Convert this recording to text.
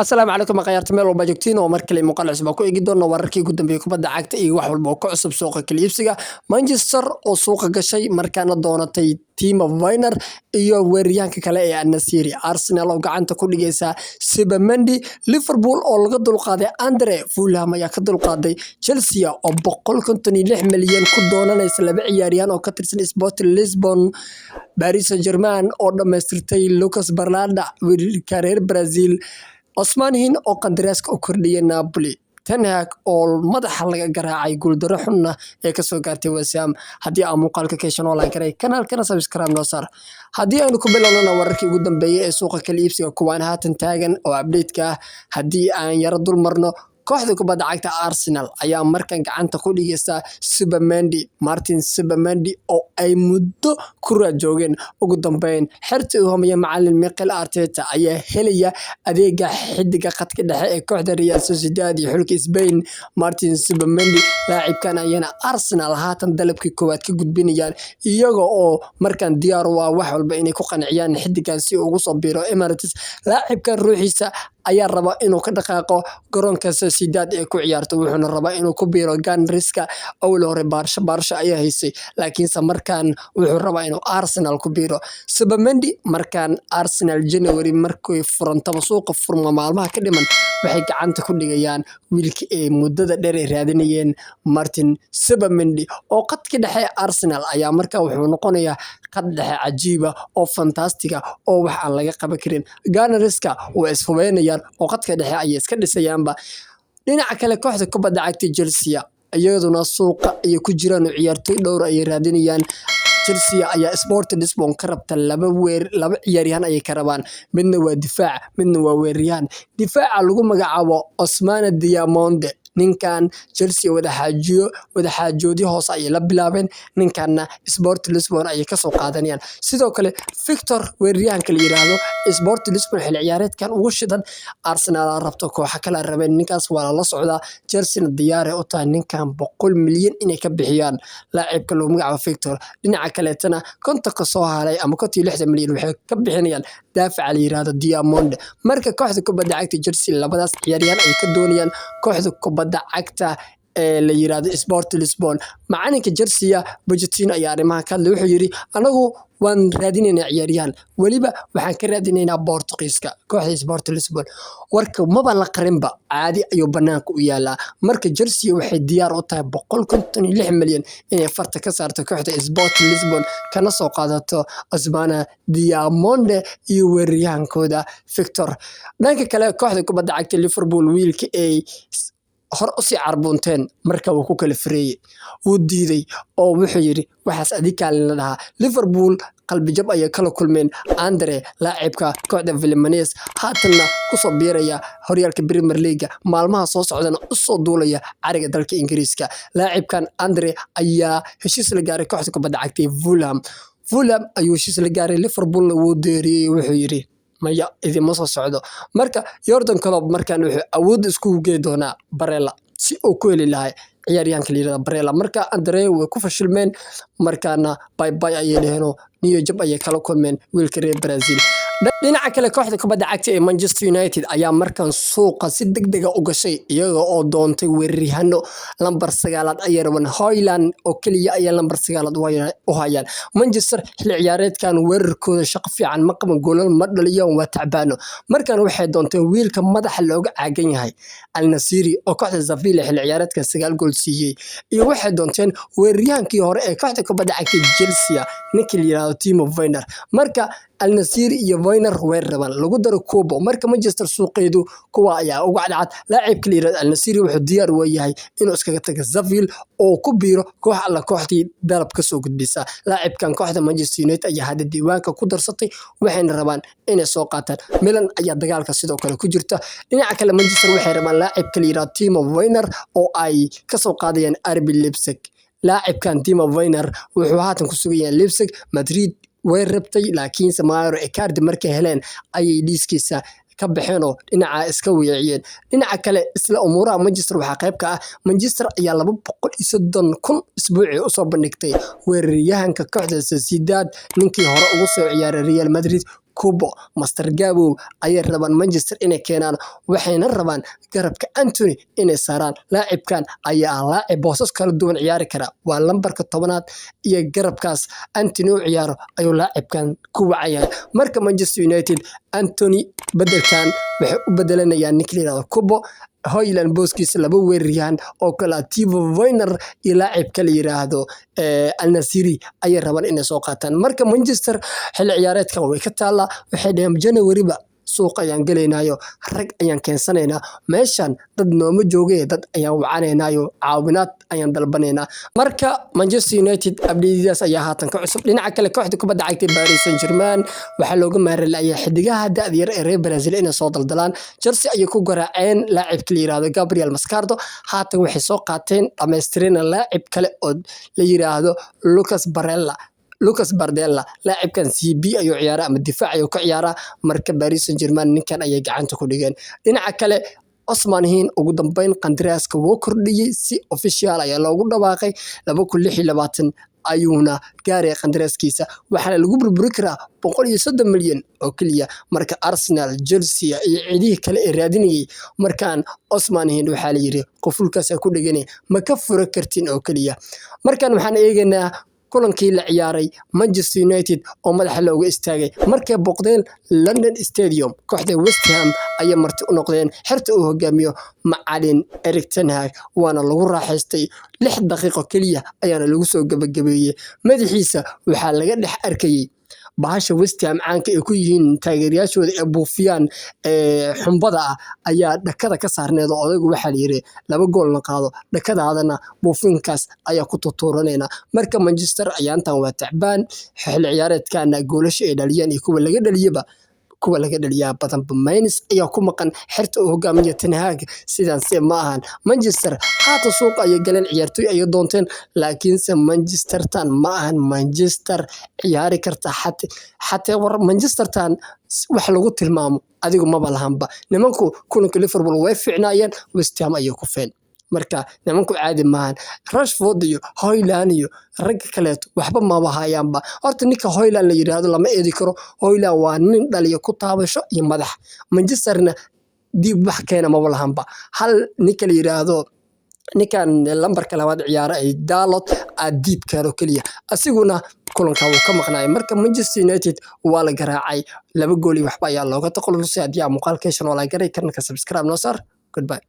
asalaamu calaykum khayarta meel walba joogtiin oo mar kale muuqaal cusub ku eegi doona wararkii ugu dambeeyay kubadda cagta iyo wax walba oo ka cusub suuqa kala iibsiga Manchester oo suuqa gashay markaana doonatay Timo Werner iyo weeraryahanka kale ee Al-Nassr Arsenal oo gacanta ku dhigaysa Subamendi Liverpool oo laga dulqaaday Andre Fulham ayaa ka dulqaaday Chelsea oo 156 milyan ku doonanaysa laba ciyaaryahan oo ka tirsan Sporting Lisbon Paris Saint-Germain oo dhameystirtay Lucas Barlada wiilka reer Brazil Osman Hin oo qandaraaska u kordhiyay Napoli Ten Hag oo madaxa laga garaacay guuldaro xunna ee ka soo gaartay West Ham haddii aan muuqaalka ka heshan online karay kanaalkana subscribe noo saar haddii aynu ku bilownana wararkii ugu dambeeyay ee suuqa kala iibsiga kuwaan haatan taagan oo update-ka ah haddii aan yara dul marno kooxda kubadda cagta Arsenal ayaa markan gacanta ku dhigaysa Martin Subamendi oo ay muddo ku rajoogeen ugu dambeyn xirta uu homeeyay macallin Mikel Arteta ayaa helaya adeega xidiga khadka dhexe ee kooxda Real Sociedad iyo xulka Spain Martin Subamendi laacibkan ayana Arsenal haatan dalabkii koowaad ka gudbinayaan iyaga oo markan diyaar u ah wax walba inay ku qanciyaan xidigan si uu ugu soo biiro Emirates laacibkan ruuxiisa ayaa raba inuu ka dhaqaaqo garoonka Sociedad ee ku ciyaarto wuxuuna rabaa inuu ku biiro Gunners-ka awal hore Barca ayaa haysay laakiinse markaan wuxuu rabaa inuu Arsenal ku biiro Subamendi markaan Arsenal January markay furantaba suuqa furma maalmaha ka dhiman waxay gacanta ku dhigayaan wiilkii ay muddada dheer ay raadinayeen Martin Subamendi oo qadka dhexe Arsenal ayaa markaa wuxuu noqonayaa qad dhexe cajiiba oo fantastiga oo wax aan laga qaban karin Gunners-ka waa isfubeynayaan oo qadka dhexe ay iska dhisayaanba dhinaca kale kooxda kubadda cagta Chelsea iyaduna suuqa ay ku jiraan ciyaartoy dhowr ay raadinayaan Chelsea ayaa Sporting Lisbon ka rabta laba ciyaaryahan ay ka rabaan midna waa difaac midna waa weeraryahan difaaca lagu magacaabo Ousmane Diamonde ninkan Chelsea wada xaajoodi hoos ay la bilaabeen ninkanna Sporting Lisbon ay ka soo qaadanayaan sidoo kale Victor weeraryahanka la yiraahdo Sporting Lisbon xil ciyaareedkan ugu shidan Arsenal rabto kooxa kala rabeen ninkaas waa la socdaa Chelsea diyaar u tahay ninkan 100 milyan inay ka bixiyaan laacibka lagu magacaabo Victor dhinaca kale tana konta ka soo haray ama 60 milyan waxay ka bixinayaan daafac la yiraahdo Diamonde marka kooxda kubadda cagta Chelsea labadaas ciyaaryahan ay ka doonayaan kooxda kubadda cagta ee la yiraahdo Sporting Lisbon macalinka Chelsea Pochettino ayaa arrimaha ka hadlay wuxuu yiri anagu waan raadinaynaa ciyaaryahan waliba waxaan ka raadinaynaa Portugiiska kooxda Sporting Lisbon warka maba la qarinba caadi ayuu banaanka u yaalaa marka Chelsea waxay diyaar u tahay 156 milyan inay farta ka saarto kooxda Sporting Lisbon kana soo qaadato Ousmane Diamonde iyo weeraryahankooda Victor dhanka kale kooxda kubadda cagta Liverpool wiilka ay hor u sii carbunteen marka uu ku kala fireeyay uu diiday oo wuxuu yiri waxaas adika la dhahaa Liverpool qalbi jab ay kala kulmeen Andre laacibka kooxda Villarreal haatanna ku soo biiraya horyaalka Premier League maalmaha soo socdana u soo duulaya cariga dalka Ingiriiska laacibkan Andre ayaa heshiis la gaaray kooxda kubadda cagta Fulham ayuu heshiis la gaaray Liverpool wuu deeriyay wuxuu yiri maya idima soo socdo marka Jordan Klopp markaan wuxuu awood isku geey doonaa Barella si uu ku heli lahaa ciyaaryahanka la yiraahdo Barella marka Andre way ku fashilmeen markaana bye ayay leeyahay niyo jab ayay kala kulmeen wiilka reer Brazil dhinaca kale kooxda kubadda cagta ee Manchester United ayaa markan suuqa si degdeg ah u gashay iyaga oo doontay weeraryahanno lambar 9 ay rabaan Haaland oo kaliya ayaa lambar 9 u hayaan Manchester xil ciyaareedkan weerarkooda shaqo fiican ma qaban goolal ma dhaliyaan waa tacbaano markan waxay doontay wiilka madaxa looga caagan yahay Al-Nassr oo kooxda Sevilla xil ciyaareedkan 9 gool siiyay iyo waxay doonteen weeraryahankii hore ee kooxda kubadda cagta Chelsea ninkii la yiraahdo Timo Werner marka Al-Nassr iyo Werner way rabaan lagu daro Kubo marka Manchester suuqeedu kuwa ayaa ugu cadcad laacibka la yiraahdo Al-Nassr wuxuu diyaar u yahay inuu iskaga tago Sevilla oo ku biiro kooxdii dalab ka soo gudbisa laacibkan kooxda Manchester United ayaa hadda diiwaanka ku darsatay waxayna rabaan inay soo qaataan Milan ayaa dagaalka sidoo kale ku jirta dhinaca kale Manchester waxay rabaan laacibka la yiraahdo Timo Werner oo ay ka soo qaadayaan RB Leipzig laacibkan Timo Werner wuxuu haatan ku sugan yahay Leipzig Madrid way rabtay laakiinse Mauro Icardi markay heleen ayay dhiiskiisa ka baxeenoo dhinaca iska weeciyeen dhinaca kale isla umuuraha Manchester waxa qayb ka ah Manchester ayaa 230,000 isbuucii u soo bandhigtay weeraryahanka kooxda Sociedad ninkii hore ugu soo ciyaaray Real Madrid Kubo Master Gabo ayay rabaan Manchester inay keenaan waxayna rabaan garabka Anthony inay saaraan laacibkan ayaa laacib boosas kala duwan ciyaari kara waa lambarka 10aad iyo garabkaas Anthony u ciyaaro ayuu laacibkan ku wacayaan marka Manchester United Anthony bedelkan waxay u bedelanayaan Nicolas Kubo Hoyland booskiisa laba weeraryahan oo kala Timo Werner iyo laacib kale yiraahdo Al Nassr ay rabaan inay soo qaataan marka Manchester xil ciyaareedkan way ka taala waxay dhaheen January ba suuq ayaan galeynaayo rag ayaan keensanaynaa meeshan dad nooma joogay dad ayaan wacanaynayo caawinaad ayaan dalbanaynaa marka Manchester United abdiidaas ayaa haatan ka cusub dhinaca kale kooxda kubadda cagta Paris Saint-Germain waxa looga maarayay xidigaha da'da yar ee reer Brazil inay soo daldalaan Chelsea ayay ku garaaceen laacibka la yiraahdo Gabriel Mascardo haatan waxay soo qaateen dhameystireen laacib kale oo la yiraahdo Lucas Bardella laacibkan CB ayuu ciyaara ama difaac ayuu ka ciyaara marka Paris Saint-Germain ninkan ayay gacanta ku dhigeen dhinaca kale Osman Hin ugu dambeyn qandaraaska wuu kordhiyay si official ayaa loogu dhawaaqay 2026 ayuuna gaaray qandaraaskiisa waxaana lagu burburi karaa 130 milyan oo kaliya marka Arsenal Chelsea iyo cidii kale ee raadinayay markaan Osman Hin waxa la yiri qofulkaas ku dhiganay ma ka furo kartin oo kaliya markaan waxaan eegaynaa kulankii la ciyaaray Manchester United oo madaxa looga istaagay markay boqdeen London Stadium kooxda West Ham ayay marti u noqdeen xirta uu hogaamiyo macalin Erik ten Hag waana lagu raaxaystay 6 daqiiqo kaliya ayaana lagu soo gabagabeeyay madaxiisa waxa laga dhex arkayay bahasha West Ham caanka ay ku yihiin taageerayaashooda ee buufiyaan xumbada ayaa dhakada ka saarneed oo odaygu waxa la yiri 2 gool la qaado dhakadaadana buufinkaas ayaa ku tutuuranayna marka Manchester ayaa intaan waa tacbaan xil ciyaareedkana goolasha ay dhaliyeen iyo kuwa laga dhaliyaa badan Mainz ayaa ku maqan xirta uu hogaamiyo Ten Hag sidaan si ma ahan Manchester haata suuq ay galeen ciyaartoy ay doonteen laakiin Manchester tan ma ahan Manchester ciyaari karta xataa war Manchester tan wax lagu tilmaamo adigu ma balahanba nimanku kulanka Liverpool way fiicnaayeen West Ham ayay ku feen marka nimanku caadi maahan Rashford iyo Hoyland iyo rag kale waxba ma bahayaanba horta ninka Hoyland la yiraahdo lama eedi karo Hoyland waa nin dhaliyo ku taabasho iyo madax Manchesterna dib wax keena ma lahanba hal ninka la yiraahdo ninkan lambarka labaad ciyaara ay Dalot adib karo kaliya asiguna kulanka uu ka maqnaay marka Manchester United waa la garaacay 2 gool iyo waxba ayaa looga taqalusay hadii muuqaalkeeshan wala garay kana subscribe noo saar goodbye